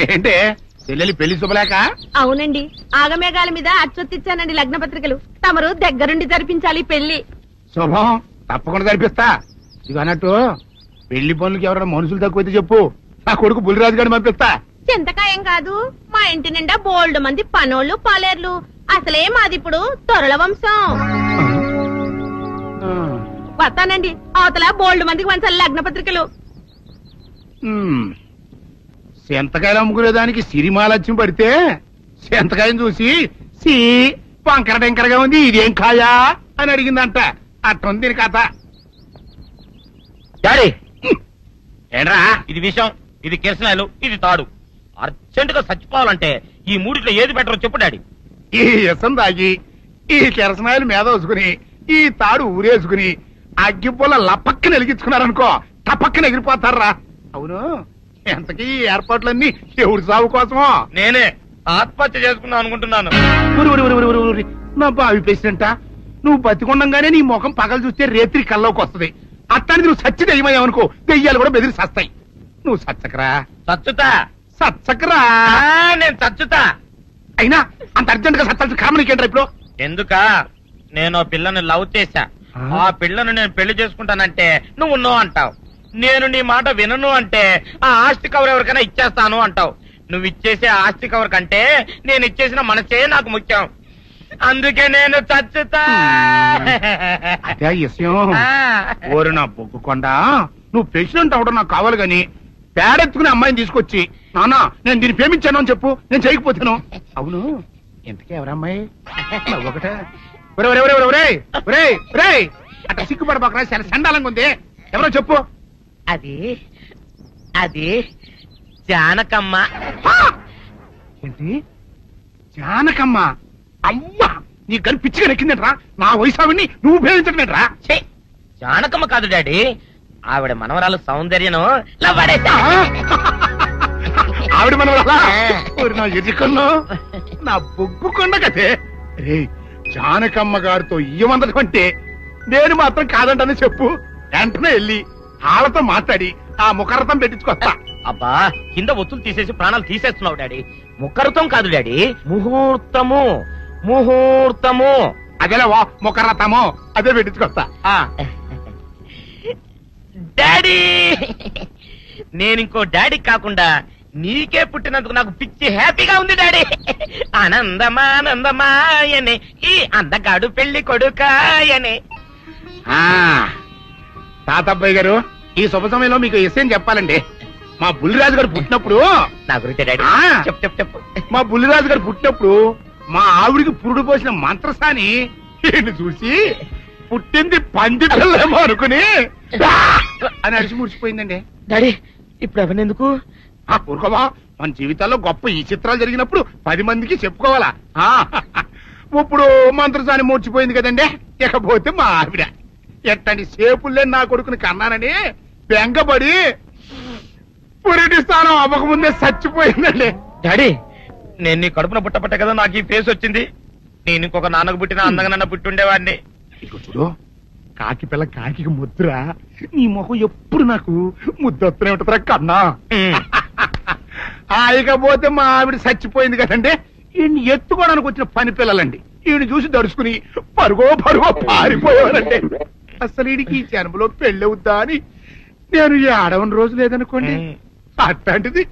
ఏంటే చెల్లెలి పెళ్లి శుభలేక? అవునండి, ఆగమేఘాల మీద అచ్చొత్తిచ్చానండి లగ్న పత్రికలు. తమరు దగ్గరుండి జరిపించాలి పెళ్లి. శుభం, తప్పకుండా జరిపిస్తా. ఇది అన్నట్టు పెళ్లి పనులకి ఎవరైనా మనుషులు తక్కువైతే చెప్పు, నా కొడుకు బుల్లిరాజు గారిని పంపిస్తా. చింతకాయం కాదు, మా ఇంటి నిండా బోల్డ్ మంది పనోళ్ళు పాలేర్లు. అసలే మాది ఇప్పుడు తొరల వంశం. వస్తానండి, అవతల బోల్డ్ మందికి వంచాలి లగ్న పత్రికలు. సెంతకాయలు అమ్ముకునేదానికి సిరిమాలత్యం పడితే సెంతకాయం చూసి సి వంకర టెంకరగా ఉంది, ఇదేం కాయా అని అడిగిందంట. అట్టుంది దీని కథ. డాడీ ఏంట్రా ఇది విషయం, ఇది కిరసనాయలు, ఇది తాడు. అర్జెంట్ గా చచ్చిపోవాలంటే ఈ మూడిట్లో ఏది బెటర్ చెప్పు డాడీ. ఈ ఇసం తాగి ఈ కిరసనాయలు మీద వేసుకుని ఈ తాడు ఊరేసుకుని అగ్గిపూల లపక్కన వెలిగించుకున్నారనుకో, టపక్కన ఎగిరిపోతారా. అవును, ఎంతకీ ఏర్పాట్లన్నీ ఎవరి సాగు కోసమో? నేనే ఆత్మహత్య చేసుకుందాం అనుకుంటున్నాను. నా బావి పేసినంట, నువ్వు బతికొండంగానే నీ ముఖం పగలు చూస్తే రేత్రి కల్లోకి వస్తుంది. అట్టానికి నువ్వు సచ్చి దెయ్యమయ్యావనుకో, దెయ్యాలు కూడా బెదిరి సస్తాయి. నువ్వు సచ్చకరా, చచ్చుతా సచ్చకరా. నేను చచ్చుతా. అయినా అంత అర్జెంట్ గా సత్తాల్సిన కారణం నీకేంట్రా ఇప్పుడు? ఎందుక నేను పిల్లని లవ్ చేశా, ఆ పిల్లను నేను పెళ్లి చేసుకుంటానంటే నువ్వు నో అంటావు. నేను నీ మాట వినను అంటే ఆ ఆస్తి కవర్ ఎవరికైనా ఇచ్చేస్తాను అంటావు. నువ్వు ఇచ్చేసే ఆస్తి కవర్ కంటే నేను ఇచ్చేసిన మనసే నాకు ముఖ్యం. అందుకే నేను చచ్చుతా. అదే విషయం. ఓరు నా బొగ్గుకొండా, నువ్వు ప్రెసిడెంట్ అవడం నాకు కావాలి గాని పేడెత్తుకునే అమ్మాయిని తీసుకొచ్చి నానా నేను దీన్ని ప్రేమించాను అని చెప్పు, నేను చేయకపోతాను. అవును, ఎంతకీ ఎవరమ్మాయి? ఒకటే అట్లా సిగ్గుపడబోకరా, చాలా సండాలంగా ఉంది. ఎవరో చెప్పు. అది అది జానకమ్మ. ఏంటి జానకమ్మ? అమ్మా, నీ గని పిచ్చిగా నెక్కిందంట్రా. నా వయసావిని నువ్వు ప్రేమించటమేట్రా? జానకమ్మ కాదు డాడీ, ఆవిడ మనవరాలు సౌందర్యను ఆవిడ మనవరాలా? నా ఎదుకున్నా నా బొగ్గుకొండ కదే. రే, జానకమ్మ గారితో ఇయ్యమందడం అంటే నేను మాత్రం కాదంటని చెప్పు. వెంటనే వెళ్ళి వాళ్ళతో మాట్లాడి ఆ ముఖరథం పెట్టించుకొస్తా. అబ్బా, కింద ఒత్తులు తీసేసి ప్రాణాలు తీసేస్తున్నావు డాడీ. ముఖరథం కాదు డాడీ, ముహూర్తము. ముహూర్తము అదేలా ముఖరథము, అదే పెట్టించుకొస్తా. డాడీ, నేను ఇంకో డాడీ కాకుండా నీకే పుట్టినందుకు నాకు పిచ్చి హ్యాపీగా ఉంది డాడీ. ఆనందమానందమాయనే ఈ అందగాడు పెళ్లి కొడుకాయనే. తాతబ్బాయి గారు, ఈ శుభ సమయంలో మీకు విషయం చెప్పాలండి. మా బుల్లిరాజు గారు పుట్టినప్పుడు నా గురించి డాడీ చెప్పు చెప్పు చెప్పు. మా బుల్లిరాజు గారు పుట్టినప్పుడు మా ఆవిడికి పురుడు పోసిన మంత్రసాని చూసి పుట్టింది పందిటలేమో అనుకుని అని అడిచి ముడిచిపోయిందండి. డాడీ ఇప్పుడు అవన్నీ ఎందుకు? ఊరుకోవా, మన జీవితాల్లో గొప్ప ఈ చిత్రాలు జరిగినప్పుడు 10 మందికి చెప్పుకోవాలా. ఇప్పుడు మంత్రసాని మూర్చిపోయింది కదండి. ఇకపోతే మా ఆవిడ ఎట్టని సేపుల్లే నా కొడుకుని కన్నానని బెంగపడి పురిటి స్థానం అవ్వకముందే చచ్చిపోయిందండి. డాడీ, నేను నీ కడుపున పుట్టపట్ట కదా నాకు ఈ ఫేస్ వచ్చింది. నేను ఇంకొక నాన్నకు పుట్టిన అందంగా నన్ను పుట్టుండేవాడిని. ఇక చూడు, కాకి పిల్ల కాకి ముద్ర, నీ మొహం ఎప్పుడు నాకు ముద్దొత్తనే ఉంటుందిరా కన్నా. ఇకపోతే మా ఆవిడ చచ్చిపోయింది కదండి. ఈయన్ని ఎత్తుకోవడానికి వచ్చిన పని పిల్లలండి. ఈయన చూసి దడుచుకుని పరుగో పారిపోయేవారండి. అసలు ఈడికి ఈ జన్మలో పెళ్ళవుద్దా అని నేను ఈ ఆడవని రోజు లేదనుకోండి. అట్లాంటిది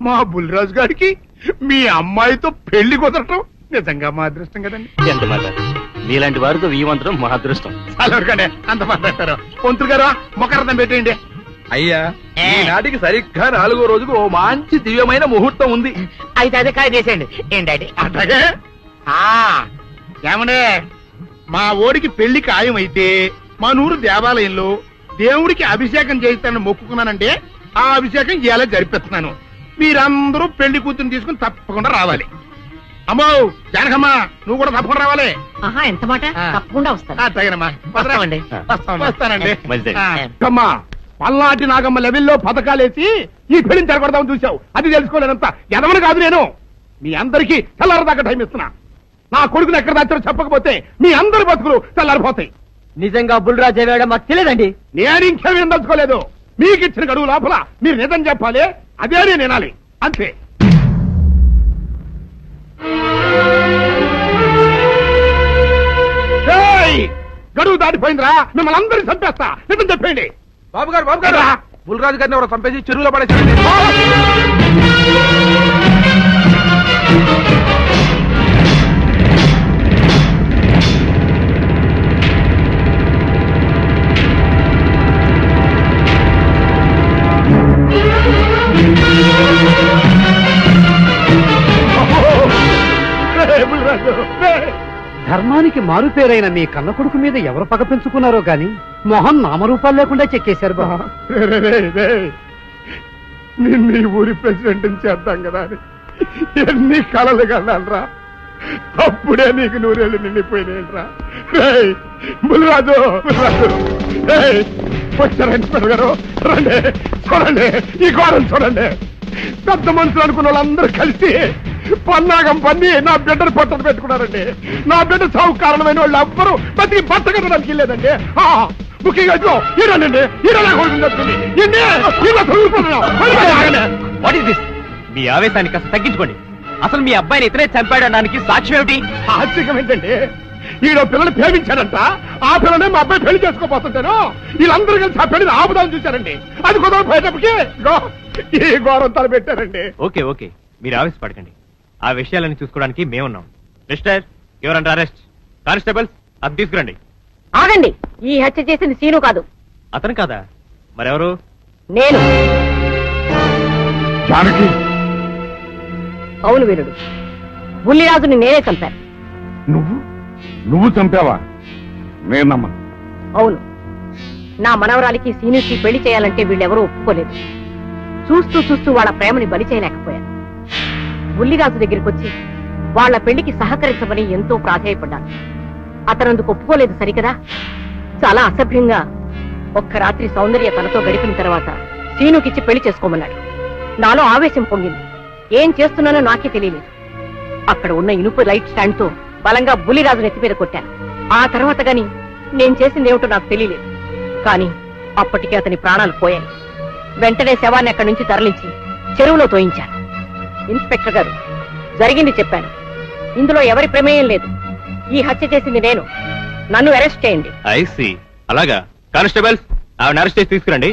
మా బుల్లిరాజు గారికి మీ అమ్మాయితో పెళ్లి కుదరటం నిజంగా మా అదృష్టం కదండి. ఎంత మాట, మీలాంటి వారితో వీవంతరం మా అదృష్టం. చాలవరకండి, అంత మాట్లాడతారు. పొంతులు గారు మొకరథం పెట్టేయండి. అయ్యా, ఈనాటికి సరిగ్గా 4వ రోజుకు ఓ మంచి దివ్యమైన ముహూర్తం ఉంది. అయితే అదే కాయ చేసేయండి. ఏం డాడీ? అట్లాగే. ఏమనే, మా ఓడికి పెళ్లి ఖాయమైతే మా నూరు దేవాలయంలో దేవుడికి అభిషేకం చేయిస్తానని మొక్కుకున్నానంటే ఆ అభిషేకం ఇలా జరిపిస్తున్నాను. మీరందరూ పెళ్లి కూతురు తీసుకుని తప్పకుండా రావాలి. అమ్మో జానకమ్మ, నువ్వు కూడా తప్పకుండా రావాలి. ఎంత మాట, తప్పకుండా వస్తాను. తగినమ్మా, వస్తామండి. వస్తానండి. అమ్మా, పల్నాటి నాగమ్మ లెవెల్లో పథకాలేసి ఈ పెళ్లిని జరగొడదామని చూసావు. అది తెలుసుకోలేనంత ఎదవని కాదు నేను. మీ అందరికీ తెల్లారదాకా టైం ఇస్తున్నా. నా కొడుకుని ఎక్కడ దాచారో చెప్పకపోతే మీ అందరి బతుకులు తెల్లారిపోతాయి. నిజంగా బుల్రాజు వేయడం మాకు తెలియదండి. నేను ఇంకేమేం దలుచుకోలేదు. మీకు ఇచ్చిన గడువు లోపల మీరు నిజం చెప్పాలి, అదే నేను వినాలి, అంతే. గడువు దాటిపోయిందిరా, మిమ్మల్ని అందరినీ చంపేస్తా. నిజం చెప్పండి. బాబు గారు బుల్రాజు గారిని ఎవరో చంపేసి చెరువులో పడేసాడు. ధర్మానికి మారుపేరైన మీ కన్న కొడుకు మీద ఎవరు పగ పెంచుకున్నారో గాని మొహం నామరూపాలు లేకుండా చెక్కేశారు బాబా. నిన్ను ఈ ఊరి ప్రెసిడెంట్ చేద్దాం కదా అని ఎన్ని కలలు కన్నారా. అప్పుడే నీకు నూరేళ్ళు నిండిపోయినాయిరా. బుల్రాజు వచ్చారండి పెద్దగారు. రండి, చూడండి ఈ ఘోరం చూడండి. పెద్ద మనుషులు అనుకున్న వాళ్ళందరూ కలిసి పన్నాగం పన్ని నా బిడ్డను పొట్టను పెట్టుకున్నారండి. నా బిడ్డ సాగు కారణమైన వాళ్ళు ఎవ్వరూ బతికి బట్ట కట్టడానికి వెళ్ళలేదండి. ముఖ్యంగా ఈరోనండి మీ ఆవేశాన్ని కాస్త తగ్గించుకోండి. అసలు మీ అబ్బాయిని ఇతనే చంపాడడానికి సాక్ష్యం ఏమిటి? ఆశ్చర్యం ఏంటండి, ఈడో పిల్లలు ప్రేమించాడంట. ఆ పిల్లనే మా అబ్బాయి పెళ్లి చేసుకోబోతుంటాను. వీళ్ళందరూ కలిసి ఆ పెళ్లిని ఆపుదాం చూశారండి. అది కుదరపోయేటప్పటికి ఈ ఘోరం తలపెట్టారండి. ఓకే ఓకే, మీరు ఆవేశపడకండి. ఆ విషయాలను చూసుకోవడానికి మేమున్నాం. Mister your under arrest. Constables అది తీసుకురండి. ఆగండి, ఈ హత్య చేసింది సీను కాదు. అతను కాదా? మరెవరు? నేను. జానకి, అవును వీరుడు, బుల్లిరాజుని నేనే చంపాను. నువ్వు చంపావా? నేను నమ్మను. అవును, నా మనవరాలికి సీనుకి పెళ్లి చేయాలంటే వీళ్ళెవరూ ఒప్పుకోలేదు. చూస్తూ చూస్తూ వాళ్ళ ప్రేమని బలి చేయలేకపోయాను. బుల్లిరాజు దగ్గరికి వచ్చి వాళ్ళ పెళ్లికి సహకరించమని ఎంతో ప్రాధేయపడ్డాను. అతనందుకు ఒప్పుకోలేదు సరికదా. చాలా అసభ్యంగా ఒక్క రాత్రి సౌందర్య తనతో గడిపిన తర్వాత సీనుకిచ్చి పెళ్లి చేసుకోమన్నాడు. నాలో ఆవేశం పొంగింది. ఏం చేస్తున్నానో నాకే తెలియలేదు. అక్కడ ఉన్న ఇనుపు లైట్ స్టాండ్ తో బలంగా బుల్లిరాజు నెత్తి మీద కొట్టాను. ఆ తర్వాత గాని నేను చేసిందేమిటో నాకు తెలియలేదు. కానీ అప్పటికే అతని ప్రాణాలు పోయాయి. వెంటనే శవాన్ని అక్కడి నుంచి తరలించి చెరువులో తోయించాను. ఇన్స్పెక్టర్ గారు, జరిగింది చెప్పాను. ఇందులో ఎవరి ప్రమేయం లేదు. ఈ హత్య చేసింది నేను. నన్ను అరెస్ట్ చేయండి. I see. అలాగా. కానిస్టేబుల్స్ ఆవిడ అరెస్ట్ చేసి తీసుకురండి.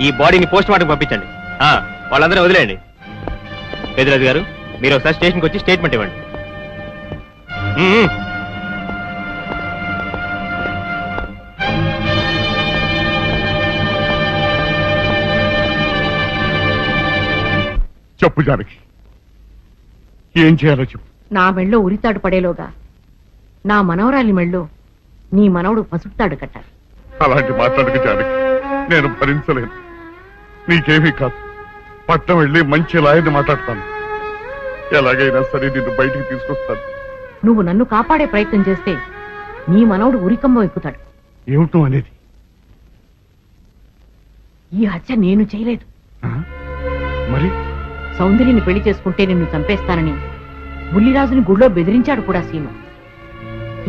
ఈ బాడీని పోస్ట్ మార్టం పంపించండి. వాళ్ళందరూ వదిలేయండి. పెద్దరాజు గారు, మీరు ఒకసారి స్టేషన్కి వచ్చి స్టేట్మెంట్ ఇవ్వండి. చెప్పు జానకి, ఏం చేయాలో చెప్పు. నా మెళ్ళో ఉరితాడు పడేలోగా నా మనవరాలి మెళ్ళో నీ మనవడు పసుపుతాడు కట్టాలి. అలాంటి మాట్లాడక జానకి, నేను భరించలేను. నీకేమీ కాదు, పట్నం వెళ్ళి మంచి లాయర్ని మాట్లాడతాను. ఎలాగైనా సరే నిన్ను బయటికి తీసుకొస్తాను. నువ్వు నన్ను కాపాడే ప్రయత్నం చేస్తే నీ మనవడు ఉరికంబం ఎక్కుతాడు. ఏమిటో అనేది? ఈ హత్య నేను చేయలేదు. మరి సౌందర్యని పెళ్లి చేసుకుంటే నిన్ను చంపేస్తానని బుల్లిరాజుని గుడిలో బెదిరించాడు కూడా సీను.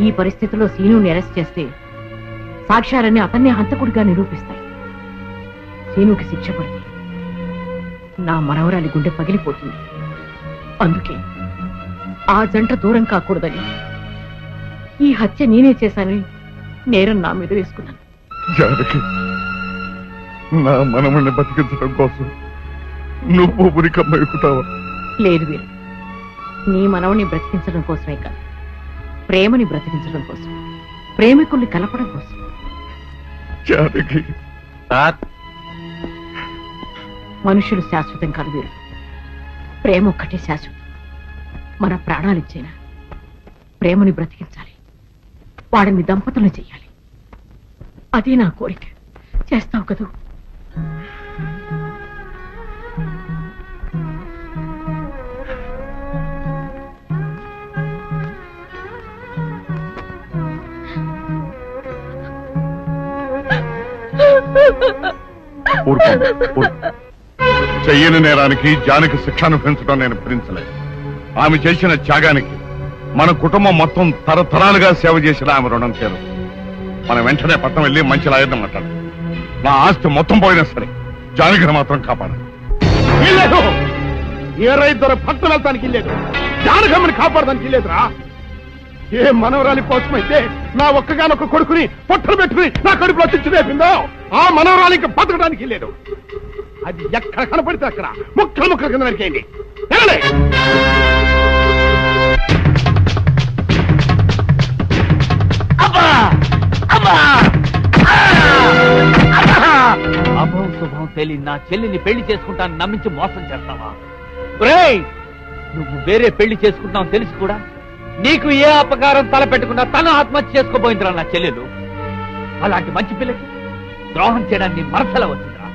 ఈ పరిస్థితిలో సీనుని అరెస్ట్ చేస్తే సాక్ష్యాలన్నీ అతన్నే హంతకుడిగా నిరూపిస్తాయి. సీనుకి శిక్ష పడితే నా మనవరాలి గుండె పగిలిపోతుంది. అందుకే ఆ జంట దూరం కాకూడదని ఈ హత్య నేనే చేశానని నేరం నా మీద వేసుకున్నాను. జానకి, నా మనమని బతికించడం కోసం నువ్వు ఉరికమ్మ ఎక్కుతావా? లేదు వీరు, నీ మనవని బ్రతికించడం కోసమే కాదు, ప్రేమని బ్రతికించడం కోసం, ప్రేమికుల్ని కలపడం కోసం. జానకి, మనుషులు శాశ్వతం కాదు వీరు, ప్రేమ ఒక్కటే శాశ్వతం. మన ప్రాణాలిచ్చేనా ప్రేమని బ్రతికించాలి, వాడిని దంపతులను చెయ్యాలి. అదే నా కోరిక. చేస్తావు కదూ? చెయ్యని నేరానికి జానకి శిక్షను పెంచడం నేను భరించలేదు. ఆమె చేసిన త్యాగానికి మన కుటుంబం మొత్తం తరతరాలుగా సేవ చేసిన ఆమె రుణం చేరు. మనం వెంటనే పట్టణం వెళ్ళి మంచి లాయర్ని మాట్లాడు. నా ఆస్తి మొత్తం పోయినా సరే జానకిని మాత్రం కాపాడు. ఏ రైతు పట్టణం వెళ్తానికి లేదు. జానకమ్మని కాపాడడానికి లేదురా. ఏ మనవరాలి కోసమైతే నా ఒక్కగానొక్క కొడుకుని పొట్టలు పెట్టుకుని నా కడుపులో చిచ్చు రేపిందో ఆ మనవరాలికి బతకడానికి లేదు. అది ఎక్కడ కనపడితే అక్కడ ముక్కలు ముక్కల కింద నరికేయండి. అభం శుభం తెలియని నా చెల్లిని పెళ్లి చేసుకుంటాను నమ్మించి మోసం చేస్తావా? నువ్వు వేరే పెళ్లి చేసుకుంటావు తెలిసి కూడా నీకు ఏ అపకారం తలపెట్టకుండా తన ఆత్మహత్య చేసుకోబోయిందిరా నా చెల్లెలు. అలాంటి మంచి పిల్లకి ద్రోహం చేయడానికి మనసల వచ్చిందిరా.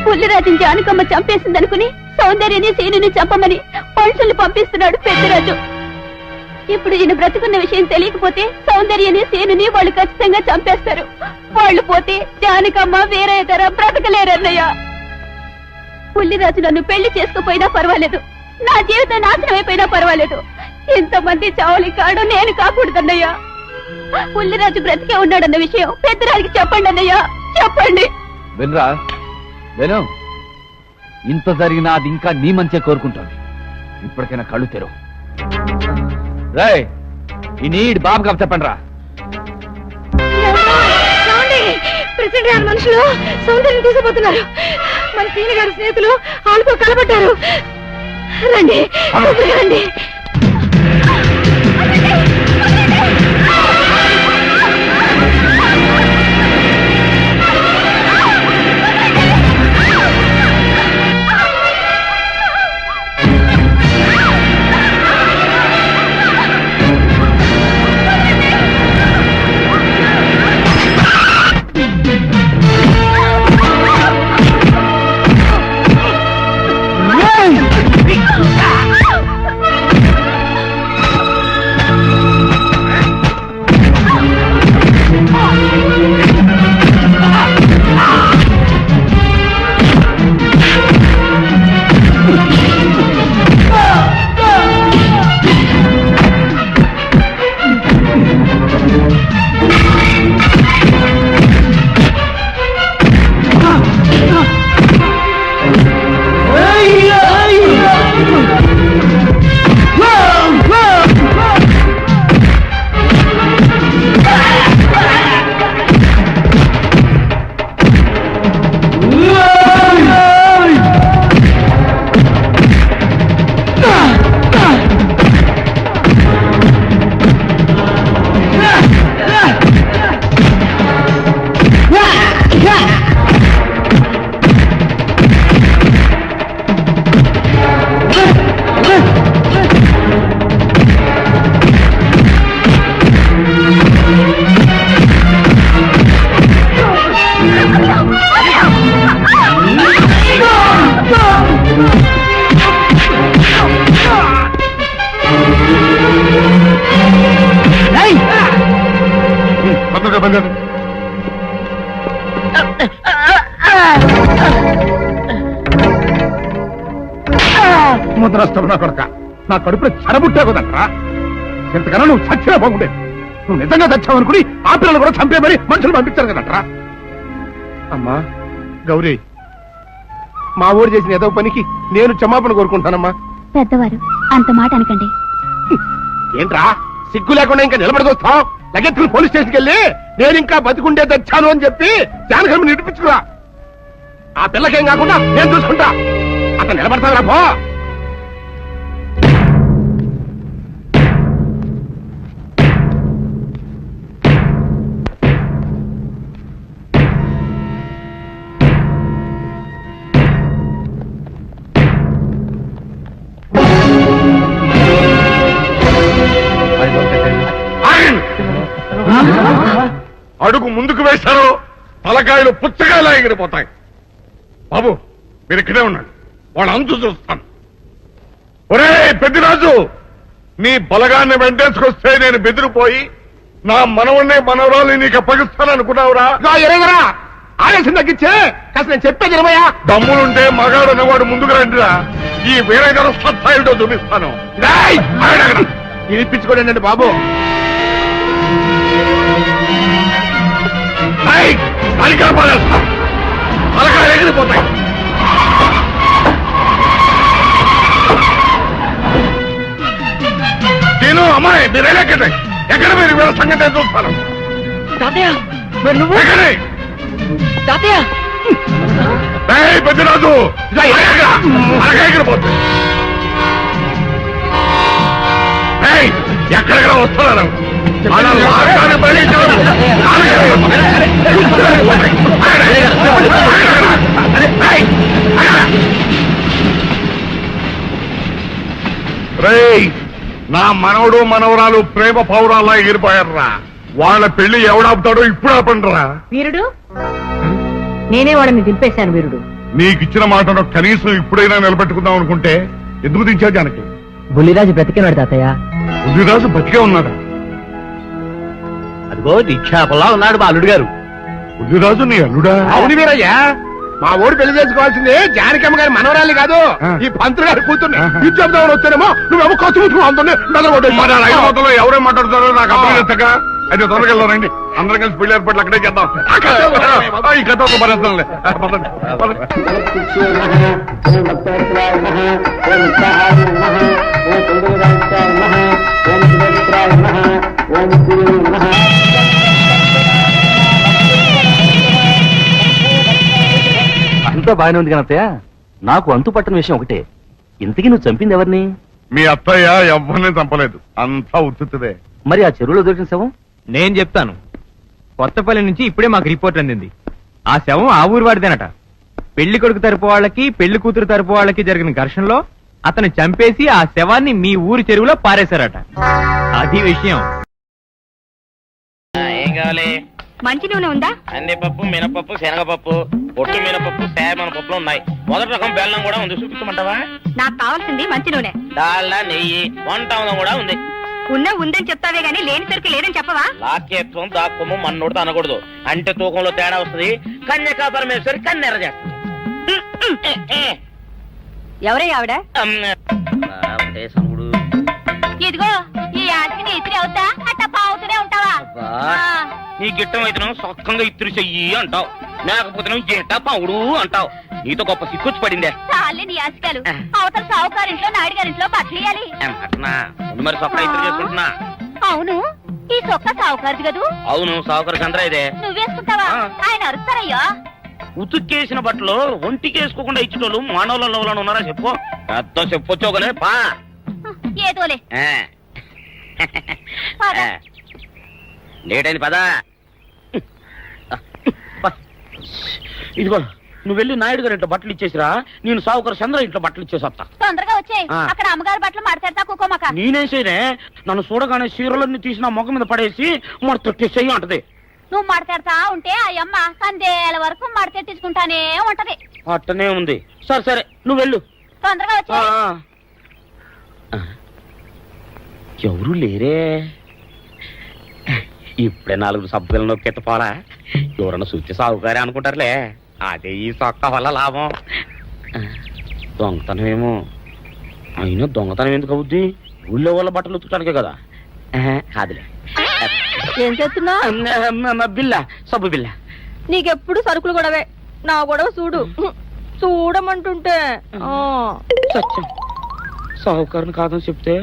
పుల్లిరాజుని జానకమ్మ చంపేసిందనుకుని సౌందర్యని సీనుని చంపమని మనుషుల్ని పంపిస్తున్నాడు పెద్దరాజు. ఇప్పుడు ఈయన బ్రతుకున్న విషయం తెలియకపోతే సౌందర్యని సీనుని వాళ్ళు ఖచ్చితంగా చంపేస్తారు. వాళ్ళు పోతే జానకమ్మ వేరే ధర బ్రతకలేరన్నయ్య. పుల్లిరాజు నన్ను పెళ్లి చేసుకోపోయినా పర్వాలేదు, నా జీవితం నాశనం అయిపోయినా పర్వాలేదు, ఇంతమంది చావులి కాడు నేను కాకూడదన్నయ్యా. పుల్లిరాజు బ్రతికే ఉన్నాడన్న విషయం పెద్దరాజుకి చెప్పండి అన్నయ్యా, చెప్పండి. వినరా విను, ఇంత జరిగినా అది ఇంకా నీ మంచే కోరుకుంటుంది. ఇప్పటికైనా కళ్ళు తెరు. రేయ్, ఈ నీడ్ బాబు కప్ చెప్పండి రా. ప్రెసిడెంట్ గారి మనుషులు సౌందర్యం తీసుకుపోతున్నారు. మన సీని గారి స్నేహితులు వాళ్ళతో కలబడ్డారు. రండి రండి. ముద్రస్తావు నా కొడక, నా కడుపులో చెడబుట్టే కదట్రా. ఇంతకన్నా నువ్వు చచ్చినా బాగుండేది. నువ్వు నిజంగా చచ్చావనుకుని ఆ పిల్లలు కూడా చంపేమని మనుషులు పంపించారు కదట్రా. అమ్మా గౌరీ, మా ఊరు చేసిన ఏదో పనికి నేను క్షమాపణ కోరుకుంటానమ్మా. పెద్దవారు అంత మాట అనకండి. ఏంట్రా సిగ్గు లేకుండా ఇంకా నిలబడదొస్తావు? లగెత్తుకుని పోలీస్ స్టేషన్కి వెళ్ళి నేను ఇంకా బతికుండే తెచ్చాను అని చెప్పి జానకమ్మని నిడిపించుకురా. ఆ పిల్లకేం కాకుండా నేను చూసుకుంటా. అతను నిలబడతావురా పో. అడుగు ముందుకు వేశారో తలకాయలు పుచ్చకాయలా ఎగిరిపోతాయి. బాబు మీరు ఇక్కడే ఉండండి, వాళ్ళ అంతు చూస్తాను. ఒరే పెద్దిరాజు, నీ బలగాన్ని వెంటేసుకొస్తే నేను బెదిరిపోయి నా మనవన్నే మనవరాలు నీకు అప్పగిస్తాననుకున్నావురా? ఎరగరా ఆవేశం తగ్గించే కాస్త నేను చెప్పేది ఇరవయా. దమ్ములుంటే మగాడు అనేవాడు ముందుకు రండిరా. ఈ వేరే గారు సత్తా ఏమిటో చూపిస్తాను. ఇప్పించుకోండి బాబు. తలకాయ ఎగిరిపోతాయి. నేను అమ్మాయి మీరు ఎక్కడే ఎక్కడ మీరు వీళ్ళ సంగతి ఏం చూస్తారు తాతయ్య మరి నువ్వు ఎక్కడే తాతయ్య పెద్దరాజు పోతుంది ఎక్కడెక్కడ వస్తున్నారు రేయ్ నా మనవడు మనవరాలు ప్రేమ పౌరాల్లా ఎగిరిపోయారా వాళ్ళ పెళ్లి ఎవడాపుతాడో ఇప్పుడు ఆపండిరా వీరుడు నేనే వాళ్ళని దింపేశాను వీరుడు నీకిచ్చిన మాటను కనీసం ఇప్పుడైనా నిలబెట్టుకుందాం అనుకుంటే ఎందుకు దించావు జానకి బుల్లిరాజు బ్రతికినాడు తాతయ్య బుద్ధిరాజు బతికే ఉన్నాడా అదిగో నిక్షేపంలా ఉన్నాడు మా అల్లుడు గారు. బుద్ధిరాజు నీ అల్లుడా అవును వీరయ్యా మా ఊరు పెళ్లి చేసుకోవాల్సింది జానకమ్మ గారి మనవరాలి కాదు ఈ పంతులు గారి కూతుర్ని ఇచ్చేద్దామని వచ్చానేమో నువ్వేమో ఖర్చు అందులో మరి ఆ రైలు మొత్తంలో ఎవరేం మాట్లాడుతారో నాకు అర్థం అయితే త్వరగా వెళ్దానండి అందరం కలిసి పెళ్లి ఏర్పాట్లు అక్కడే చేద్దాం ఈ కథ భరేస్తాంలే అంతా బాగానే ఉంది కనత్తయ్య. నాకు అంతు పట్టని విషయం ఒకటే, ఇంతకీ నువ్వు చంపింది ఎవరిని? మీ అత్తయ్య ఎవరిని చంపలేదు, అంతా ఉత్తుదే. మరి ఆ చెరువులో దొరికిన శవం? నేను చెప్తాను. కొత్తపల్లి నుంచి ఇప్పుడే మాకు రిపోర్ట్ అందింది. ఆ శవం ఆ ఊరు వాడిదేనట. పెళ్లి కొడుకు తరపు వాళ్ళకి పెళ్లి కూతురు తరపు వాళ్ళకి జరిగిన ఘర్షణలో అతను చంపేసి ఆ శవాన్ని మీ ఊరు చెరువులో పారేశారట. అది విషయం. ఏం కావాలి? మంచి నూనె ఉందా? కందిపప్పు, మినపప్పు, శనగపప్పు, పొట్టు మినపప్పు, సేమన పప్పులు ఉన్నాయి. మొదటి రకం బెల్లం కూడా ఉంది, చూపించమంటావా? నాకు కావాల్సింది మంచి నూనె. డాల్డా, నెయ్యి, వంట కూడా ఉంది. ఉందని చెప్తావే గానీ లేని సరికి లేదని చెప్పవా? లాక్యత్వం దాక్కుము మన్నోడితో అనకూడదు, అంటే తూకంలో తేడా వస్తుంది. కన్యకా పరమేశ్వరి కన్నెర చేస్తుంది. ఎవరే ఆవిడ? ఉంటే సనుగుడు. ఇదిగో ఈ ఆటకి ఇతిరి అవుతా అట్ట పావుతూనే ఉంటావా? నీ గిట్టం అయితే సొక్కంగా ఇత్తురు చెయ్యి అంటావు, లేకపోతే గిట్ట పావుడు అంటావు. నీతో గొప్ప సిక్కుచ్చి పడిందే. చాలే నీ ఆశకాలు. అవతల సావుకారింట్లో నాయుడు గారింట్లో బట్టలియాలి. మరి సొక్క ఇత్తురు చేసుకుంటున్నా. అవును, ఈ సొక్క సావుకారిది కదూ? అవును, సావుకారు చంద్ర ఇదే. నువ్వేసుకుంటావా? ఆయన అరుస్తారయ్యో. ఉతుక్కేసిన బట్టలు ఒంటికేసుకోకుండా ఇచ్చేటోళ్ళు మానవులలో ఉన్నారా చెప్పు? పెద్ద చెప్పొచ్చోగలే పా. ఏదోలే లేట్ అయింది పదా. ఇదిగో నువ్వు వెళ్ళి నాయుడు గారి ఇంట్లో బట్టలు ఇచ్చేసిరా, నేను సావుకారు చంద్ర ఇంట్లో బట్టలు ఇచ్చేసి వస్తా. తొందరగా వచ్చే. అక్కడ అమ్మగారి బట్టలు మాడతాడతా కుకోమక. నేనేసేనే నన్ను చూడగానే చీరలన్నీ తీసి నా ముఖం మీద పడేసి మడతెట్టేసేయి అంటది. నువ్వు మడతెడతా ఉంటే ఆ అమ్మ కందేల వరకు మడతెట్టించుకుంటానే ఉంటది. అట్టనే ఉంది. సరే సరే నువ్వు వెళ్ళు. తొందరగా వచ్చే. ఎవరు లేరే, ఇప్పుడే 4 సబ్బులు నొక్కెత్త పోరా. ఎవరన్నా చూస్తే సాగుకారే అనుకుంటారులే. అదే ఈ సొక్క వల్ల లాభం. దొంగతనం ఏమో, అయినా దొంగతనం ఎందుకు అవుద్ది? ఊళ్ళో వాళ్ళ బట్టలు ఉతుకడానికే కదా. కాదులే. ఏం చేస్తున్నా? బిల్ల, సబ్బు బిల్ల. నీకెప్పుడు సరుకులు గొడవే. నా గొడవ చూడు. చూడమంటుంటే సత్యం, సాహుకారుని కాదని చెప్తే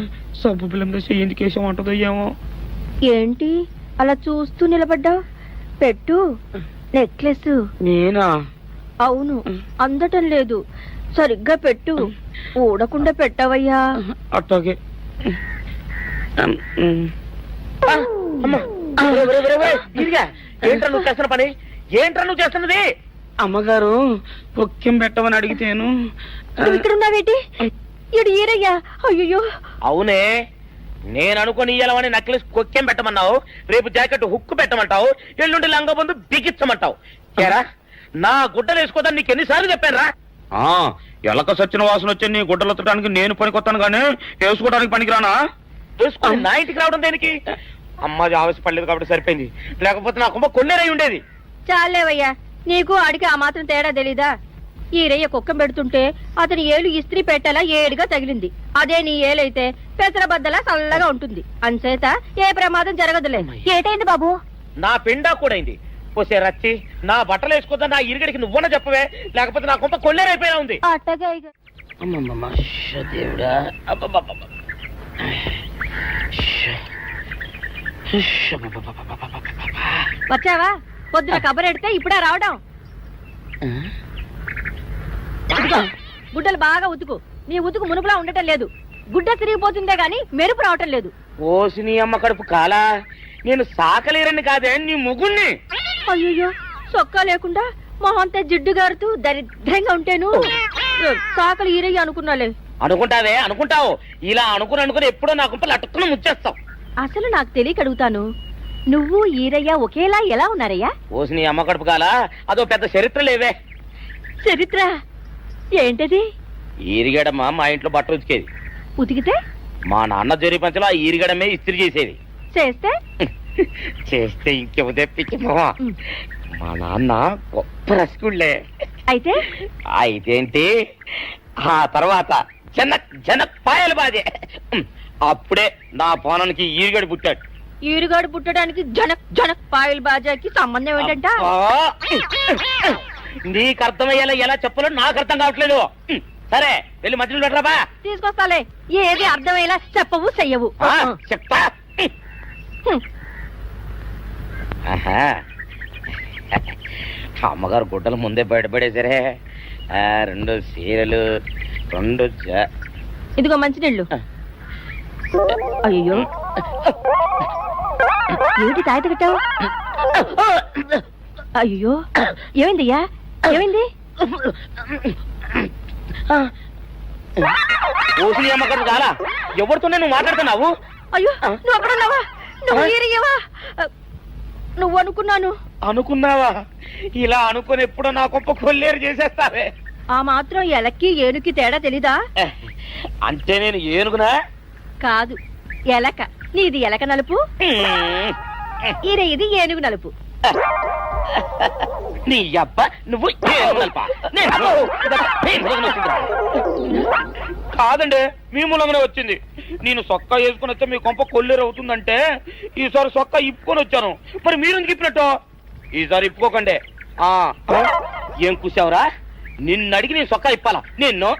సబ్బు బిల్లం చేసి ఎందుకేసం అంటదో ఏమో. ఏంటి అలా చూస్తూ నిలబడ్డావు? పెట్టు. నెక్లెస్. నేనా? అవును, అందటం లేదు. సరిగ్గా పెట్టు. ఊడకుండా పెట్టవయ్యా. అట్టాగే. ఏంట్రా నువ్వు చేస్తున్న పని? ఏంట్రా నువ్వు చేస్తున్నది? అమ్మగారు పొక్కెం పెట్టమని అడిగితేను. ఇక్కడున్నావేటి? ఇడు ఈరయ్యా. అయ్యో. అవునే, నేను అనుకుని ఇయ్యాలని నెక్లెస్ కొక్కెం పెట్టమన్నావు, రేపు జాకెట్ హుక్కు పెట్టమంటావు, ఎల్లుండి లంగబందు బిగించమంటావు. ఏరా నా గుడ్డలు వేసుకోదాన్ని నీకు ఎన్నిసార్లు చెప్పాను రా? ఎలక సచ్చిన వాసన వచ్చి నీ గుడ్డలు ఎత్తడానికి నేను పనికొత్తాను గానీ వేసుకోవడానికి పనికిరానా? వేసుకుని నా ఇంటికి రావడం దేనికి? అమ్మాది ఆవేశపడలేదు కాబట్టి సరిపోయింది, లేకపోతే నా కుమ్మ కొన్నేరై ఉండేది. చాలేవయ్యా, నీకు ఆడికి ఆ మాత్రం తేడా తెలీదా? ఈరయ్య కుక్కం పెడుతుంటే అతని ఏలు ఇస్త్రీ పెట్టేలా ఏడుగా తగిలింది. అదే నీ ఏలైతే పెసరబద్దలా చల్లగా ఉంటుంది. అంచేత ఏ ప్రమాదం జరగదులే. ఏటైంది బాబు? నా పిండా కూడా అయింది. పోసే రచ్చి నా బట్టలు వేసుకోద్దా నా ఇరుగడికి నువ్వన చెప్పవే, లేకపోతే నా కొంత కొల్లేరైపోయినా ఉంది. అట్టగా దేవుడా. వచ్చావా? పొద్దున కబరెడితే ఇప్పుడే రావడం. ఇదిగో, గుడ్డలు బాగా ఉతుకు. నీ ఉతుకు మునుపులా ఉండటం లేదు. గుడ్డ తిరిగిపోతుందే గాని మెరుపు రావటం లేదు. ఓసి నీ అమ్మ కడుపు కాలా, నేను సాకలేరని కాదే నీ ముగ్గుణ్ణి. అయ్యో, సొక్కా లేకుండా మొహంతా జిడ్డు గారుతూ దరిద్రంగా ఉంటేను సాకలు ఈరయ్య అనుకున్నాలే. అనుకుంటావే, అనుకుంటావు. ఇలా అనుకుని ఎప్పుడో నా గుంపలు అట్టుకుని ముచ్చేస్తావు. అసలు నాకు తెలియక అడుగుతాను, నువ్వు ఈరయ్య ఒకేలా ఎలా ఉన్నారయ్యా? ఓసి నీ అమ్మ కడుపు కాలా, అదో పెద్ద చరిత్ర లేవే. చరిత్ర ఏంటది? ఈరిగడమ్మ మా ఇంట్లో బట్టలు ఉతికేది. ఉతికితే మా నాన్న జరి పంచలో ఆ ఈరిగడమే ఇస్త్రీ చేసేది. చేస్తే చేస్తే ఇంకేమో తెప్పించి మా నాన్న గొప్ప రసికుళ్ళే. అయితే అయితేంటి, ఆ తర్వాత జనక్ పాయలు బాధే. అప్పుడే నా పోనానికి ఈరిగడు పుట్టాడు. ఈరుగాడు పుట్టడానికి జనక్ పాయల్ బాజాకి సంబంధం ఏంటంట? నీకు అర్థమయ్యేలా ఎలా చెప్పాలో నాకు అర్థం కావట్లేదు. సరే వెళ్ళి మధ్యలో పెట్టరాబా. తీసుకొస్తాలే. ఏది అర్థమయ్యేలా చెప్పవు చెయ్యవు. చెప్తా. అమ్మగారు గుడ్డలు ముందే బయటపడేసరే. 2 చీరలు, 2 ఇదిగో మంచినీళ్ళు. అయ్యో, ఏమిటి తాయిత కట్టావు? అయ్యో, ఏమైందయ్యా? ఏమైంది? ఓసిలి అమ్మగారు చాలా ఎవరితోనే నువ్వు మాట్లాడుతున్నావు? అయ్యో, నువ్వు అక్కడున్నావా? నువ్వు ఈరయ్యవా? నువ్వు అనుకున్నావా? ఇలా అనుకుని ఎప్పుడో నా గొప్ప కొల్లేరు చేసేస్తావే. ఆ మాత్రం ఎలక్కి ఏనుకి తేడా తెలీదా? అంటే నేను ఏనుగునా? కాదు, ఎలక. నీది ఎలక నలుపు, ఇది ఏనుగు నలుపు. నీ అబ్బ నువ్వు కాదండి, మీ మూలంగానే వచ్చింది. నేను సొక్కా వేసుకుని వస్తే మీ కొంప కొల్లేరు అవుతుందంటే ఈసారి సొక్కా ఇప్పుకొని వచ్చాను. మరి మీరు ఎందుకు ఇప్పినట్టు? ఈసారి ఇప్పుకోకండి. ఏం కూసావురా? నిన్ను అడిగి నేను సొక్కా ఇప్పాలా? నిన్ను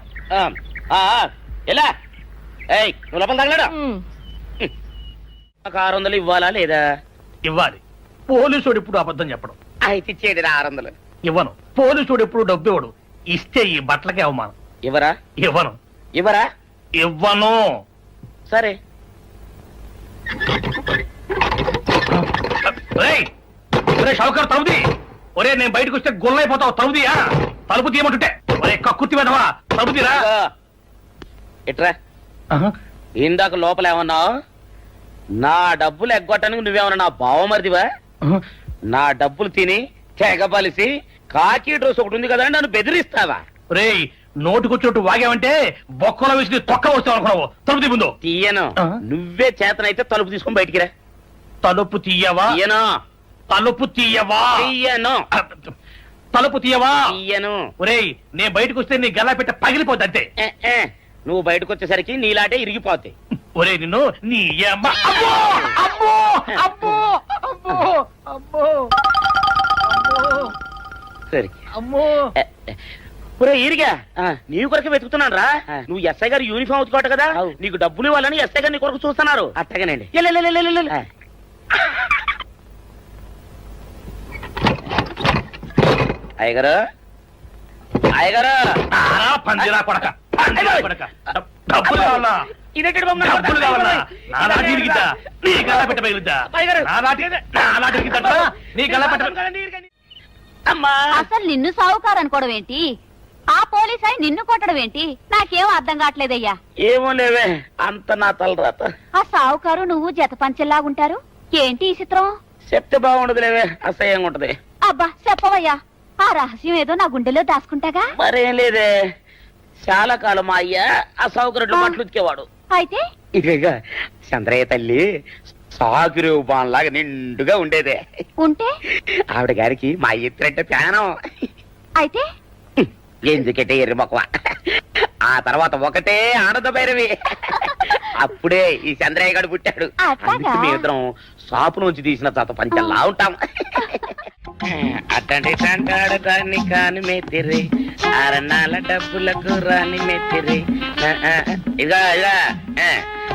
ఎలా? ఏయ్, నువ్వు లోపల తగలడా? 600 ఇవ్వాలా లేదా? ఇవ్వాలి. పోలీసుడు ఇప్పుడు అబద్ధం చెప్పడం. అయితే ఇచ్చేది 600. ఇవ్వను. పోలీసుడు ఎప్పుడు డబ్బు ఇవ్వడు. ఇస్తే ఈ బట్టలకే అవమానం. ఇవ్వరా? ఇవ్వను. సరే. షౌకర్ తలుపుది. ఒరే, నేను బయటకు వస్తే గొల్లైపోతావు. తలుపుదియా? తలుపు తీయమంటుంటే ఒరే కక్కుర్తి వెదవా, తలుపుదిరా. ఎట్రా ఇందాక లోపల ఏమన్నావు? నా డబ్బులు ఎగ్గొట్టడానికి నువ్వేమన్నా నా బావమరిదివా? నా డబ్బులు తిని తెగబలిసి కాకి డ్రెస్ ఒకటి ఉంది కదా నన్ను బెదిరిస్తావా? రేయ్, నోటుకొచ్చినట్టు వాగావంటే బొక్కలో వేసి తొక్క వస్తావు అనుకున్నావు. తలుపు ముందు తీయను. నువ్వే చేతనైతే తలుపు తీసుకొని బయటికి రా. తలుపు తీయవా? తలుపు తీయవా? తీయను. ఒరేయ్, నేను బయటకు వస్తే నీ గల్లా పెట్ట పగిలిపోద్ది అంతే. నువ్వు బయటకు వచ్చేసరికి నీలాటే ఇరిగిపోతాయి. ఒరే, నిన్ను నీ అమ్మ. సరే ఒరే ఈరిగా, నీ కొరకు వెతుకుతున్నాను రా. నువ్వు ఎస్ఐ గారు యూనిఫామ్ అవుతుకోట కదా, నీకు డబ్బులు ఇవ్వాలని ఎస్ఐ గారు నీ కొరకు చూస్తున్నారు. అట్టగానండి. అయ్యగారు, పందిరా కొడక, డబ్బులు కావాలా? డబ్బులు కావాలా? నా నాటి ఇరిగిద్దా? నీ గల్లా పెట్ట పగిలిద్దా? నా నాటి ఇరిగిద్దా? నీ గల్లా పెట్ట. అసలు నిన్ను సావుకారు అనుకోవడం ఏంటి? ఆ పోలీస్ అయి నిన్ను కొట్టడం ఏంటి? నాకేం అర్థం కావట్లేదయ్యా. ఏమో లేవే, అంత నా తలరాత. ఆ సావుకారు నువ్వు జత పంచెల్లాగుంటారు ఏంటి ఈ చిత్రం? చెప్తే బాగుండదు లేవే, అసహ్యంగా ఉంటది. అబ్బా చెప్పవయ్యా, ఆ రహస్యం ఏదో నా గుండెలో దాచుకుంటాగా. మరేం లేదే, చాలా కాలం మా అయ్య ఆ సౌకర్యం బట్టలు ఉతికేవాడు. అయితే ఇక చంద్రయ్య తల్లి సాగురేవు బాన్లాగా నిండుగా ఉండేదే. ఉంటే ఆవిడ గారికి మా ఎత్తులంటే ప్యానం. అయితే ఎందుకంటే ఎర్రి మొక్కవ. ఆ తర్వాత ఒకటే ఆనంద భైరవి. అప్పుడే ఈ చంద్రయ్య గారు పుట్టాడు. మేమిద్దరం షాపు నుంచి తీసిన తాత పంచల్లా ఉంటాం. అట్టండి అంటాడు దాన్ని కాని మెత్తిరి, అరణాల డబ్బులకు రాని మెత్తిరి. ఇదిగా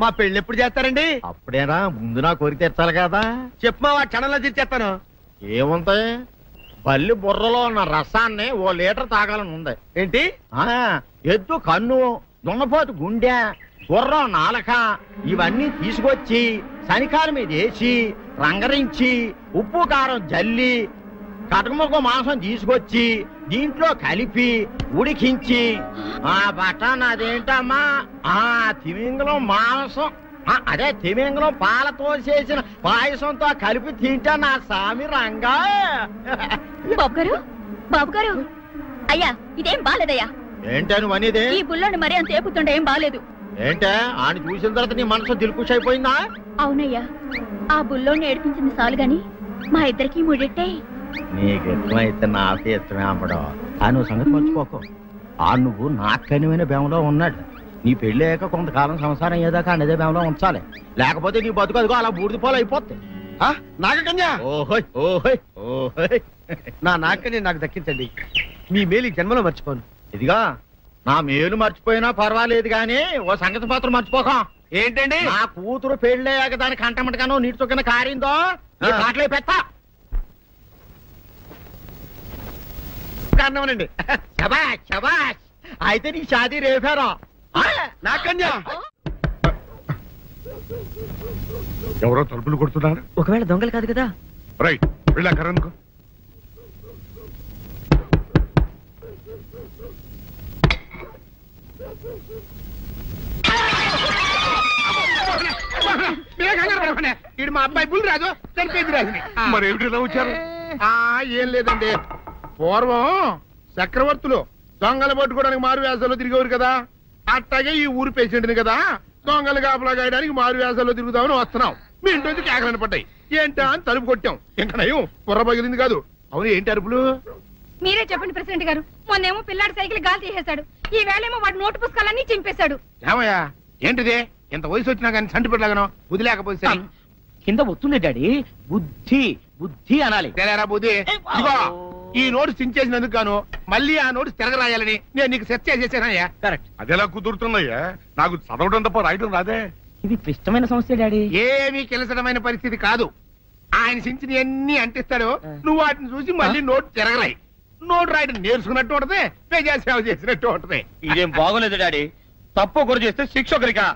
మా పెళ్లి ఎప్పుడు చేస్తారండి? అప్పుడేనా, ముందు నా కోరిక తెచ్చాలి కదా. చెప్పు మా క్షణంలో తీర్చేస్తాను. ఏముంటాయి, బల్లి బుర్రలో ఉన్న రసాన్ని ఓ లీటర్ తాగాలని ఉంది. ఏంటి? ఎద్దు కన్ను, దున్నపోతు గుండె, గుర్రం నాలక ఇవన్నీ తీసుకొచ్చి శనికాల మీద వేసి రంగరించి ఉప్పు కారం జల్లి కటకముఖ మాంసం తీసుకొచ్చి దీంట్లో కలిపి ఉడికించి ఆ బటన్ అదేంటమ్మా తిమింగలం మాంసం అదే తిమింగలం పాలతో చేసిన పాయసంతో కలిపి తింటా నా సామి రంగా. బాబు గారు అయ్యా, ఇదేం బాలేదయ్యా. ఏంటా నువ్వు అనేది? ఈ బుల్లోని మరీ అంత ఏపుతుండే ఏం బాలేదు. ఏంటే ఆయన చూసిన తర్వాత నీ మనసు దిల్కుష్ అయిపోయిందా? అవునయ్యా, ఆ బుల్లోని ఏడిపించింది చాలు గాని మా ఇద్దరికి ముడిట్టే. నీకు ఇష్టమైతే నాకే ఇష్టమే అమ్మడం. ఆ నువ్వు సంగతి మర్చిపోకు. ఆ నువ్వు నాకు కనివైన బేమలో ఉన్నాడు. నీ పెళ్లి అయ్యాక కొంతకాలం సంసారం ఏదాకా అనేదే బేమలో ఉంచాలి, లేకపోతే నీ బతుకు అదిగో అలా బూడిదిపోలు అయిపోతుంది. నాగకన్యా, ఓహోయ్ ఓహోయ్ ఓహోయ్, నా నాగకన్య నాకు దక్కించండి. మీ మేలు జన్మలో మర్చిపోను. ఇదిగా నా మేలు మర్చిపోయినా పర్వాలేదు గాని ఓ సంగతి మాత్రం మర్చిపోక. ఏంటండి? నా కూతురు పెళ్ళయ్యాక దానికి కంటమటగానో నీటి చొక్కన కారిందో కాట్లే పెట్ట అన్నవనండి. శబాష్ శబాష్, అయితే నీ షాదీ రేపారా నాగకన్యా. ఎవరో తలుపులు కొడుతున్నారు. ఒకవేళ దొంగలు కాదు కదా. రైట్, వెళ్ళా కరెందుకు. ఇడు మా అబ్బాయి బుల్ రాజు చనిపోయింది రాజుని. మరి ఏమిటి ఇలా వచ్చారు? ఏం లేదండి, పూర్వం చక్రవర్తులు దొంగలు పట్టుకోవడానికి మారు వేసాల్లో తిరిగేవారు కదా, అట్టాగే ఈ ఊరు పేషెంట్ని కదా దొంగలు కాపలా గాయడానికి మారు వేసాల్లో తిరుగుదామని వస్తున్నాం. మీ ఇంటి నుంచి కేకలను పడ్డాయి. ఏంటా అని తలుపు కొట్టాం. ఇంకా నయం బుర్ర పగిలింది కాదు. అవును, ఏంటి అరుపులు? మీరే చెప్పండి ప్రెసిడెంట్ గారు. మొన్నేమో పిల్లాడి సైకిల్ గాలి తీసేశాడు, ఈ వేళేమో వాడి నోటు పుస్తకాలన్నీ చింపేశాడు. ఏమయ్యా ఏంటిది? ఇంత వయసు వచ్చినా కానీ చంటి పెట్టలాగనో బుద్ధి లేకపోతే సరే. కింద వస్తుంది డాడీ, బుద్ధి బుద్ధి అనాలి. తెలేరా బుద్ధి? ఇదిగో ఈ నోటు చించేసినందుకు గాను మళ్ళీ ఆ నోటు తిరగరాయాలని నేను నీకు సెట్ చేసేసానయ్యా. కరెక్ట్. అదెలా కుదురుతుందయ్యా? నాకు చదవడం తప్ప రాయటం రాదే. ఇది క్లిష్టమైన సమస్య డాడీ. ఏమీ కిలసడమైన పరిస్థితి కాదు. ఆయన చించిన ఎన్ని అంటిస్తాడో నువ్వు వాటిని చూసి మళ్ళీ నోటు తిరగరాయి. నోటు రాయడం నేర్చుకున్నట్టు ఉంటది, ప్రజా సేవ చేసినట్టు ఉంటది. ఇదేం బాగోలేదు డాడీ. తప్పు ఒకరు చేస్తే శిక్ష ఒకరికా.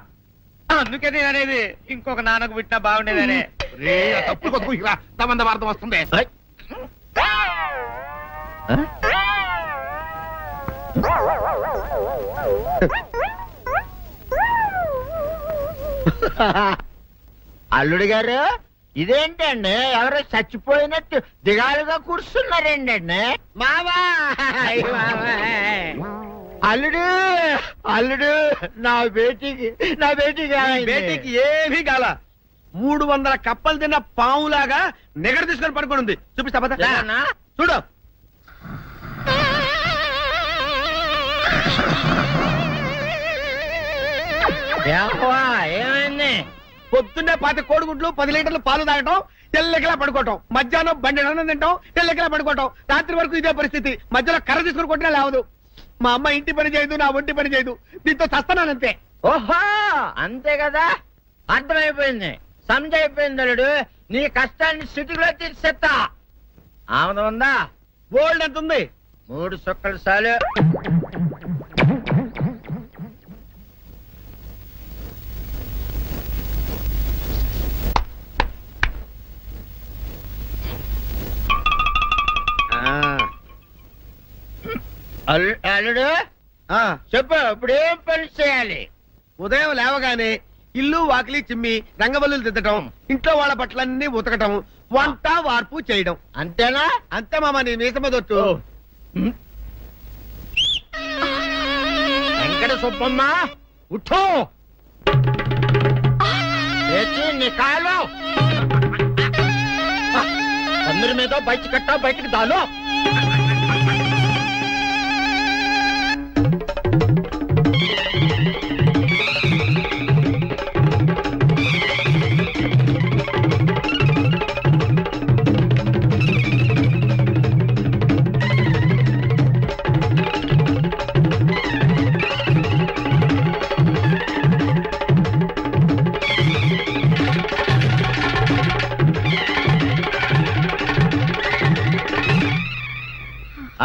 అందుకే నేను అనేది ఇంకొక నాన్నకు పుట్టినా బాగుండేదనే. తప్పు కొద్దుకు తమంద వార్త వస్తుంది. అల్లుడు గారు, ఇదేంటండి ఎవరో చచ్చిపోయినట్టు దిగాలుగా కూర్చున్నారేంటండి? మావా అల్లుడు అల్లుడు, నా బేటీకి బేటీకి ఏమీ కాల. 300 కప్పలు తిన్న పావులాగా నిగడ తీసుకొని పడుకొని ఉంది. చూపిస్తా పద. చూడు. ఏమైంది? పొద్దున్నే 10 కోడిగుడ్లు 10 లీటర్లు పాలు తాగటం, తెల్లకిలా పడుకోవటం, మధ్యాహ్నం బండి అన్నం తింటాం, తెల్లకిలా పడుకోవటం, రాత్రి వరకు ఇదే పరిస్థితి. మధ్యలో కర్ర తీసుకుని కొట్టినా లేవదు. మా అమ్మ ఇంటి పని చేయదు, నా ఒంటి పని చేయదు. దీంతో చస్తానంతే. ఓహో, అంతే కదా, అర్థమైపోయింది, సంజైపోయింది. అల్లుడు, నీ కష్టాన్ని సిటీలో తీర్చేస్తా. ఆమె ఉందా? గోల్డ్ ఎంత ఉంది? 3 సుక్కలు చాలు. అల్లుడు చెప్పు, ఇప్పుడు ఏం పని చేయాలి? ఉదయం లేవగానే ఇల్లు వాకిలి చిమ్మి రంగవల్లులు దిద్దటం, ఇంట్లో వాళ్ళ బట్టలన్నీ ఉతకటం, వంట వార్పు చేయడం. అంతేనా? అంతే మామ, నీ మీసమదొట్టు. వెంకట సుబ్బమ్మ ఉఠో, నీ కాలు అందరి మీద బయట కట్టా, బయటకు దాలో.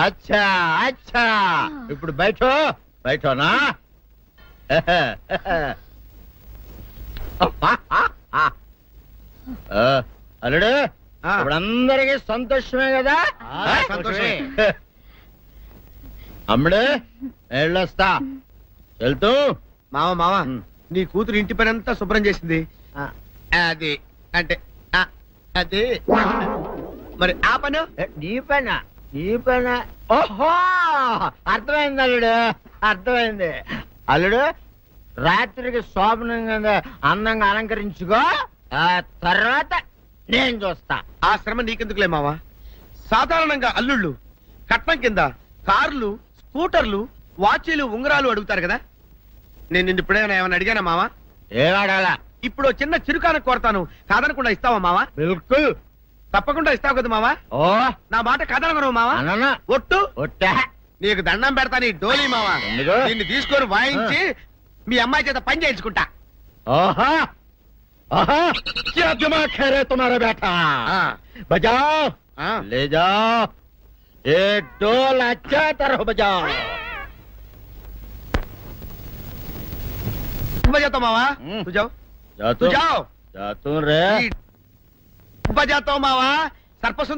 అచ్చా అచ్చా ఇప్పుడు బయటో బయటోనా అల్లుడు ఇప్పుడు అందరికి సంతోషమే కదా సంతోషమే. అమ్ముడు వెళ్ళొస్తా వెళ్తూ మావ నీ కూతురు ఇంటి పని అంతా శుభ్రం చేసింది అది అంటే అది మరి ఆ పను నీ పైన ఓహో అర్థమైంది అల్లుడు అర్థమైంది అల్లుడు రాత్రికి శోభనంగా అందంగా అలంకరించుకో ఆ తర్వాత నేను చూస్తా. ఆ శ్రమ నీకెందుకులే మావా. సాధారణంగా అల్లుళ్ళు కట్నం కింద కార్లు, స్కూటర్లు, వాచీలు, ఉంగరాలు అడుగుతారు కదా. నేను నిన్ను ఇప్పుడేమైనా ఏమైనా అడిగానా మావా? ఏడాడాలా ఇప్పుడు చిన్న చిరుకాను కోరతాను, కాదనకుండా ఇస్తావా మావా? బిల్కుల్ తప్పకుండా ఇస్తావు కదా మావా? ఓ నా మాట కాదనగను మావా. అననా ఒట్టు ఒట్టా నీకు దండం పెడతా నీ డోలీ మావా. ఎందుకు? దీన్ని తీసుకొని వాయించి మీ అమ్మాయి చేత పని చేయించుకుంటా. ओहा ओहा क्या दिमाग है रे तुम्हारा बेटा बजाओ ले जाओ एक डोल अच्छा तरह बजाओ बजाता मावा तू जाओ जा तू जाओ जा तू रे बजाता हूँ मावा सर्पसुंदर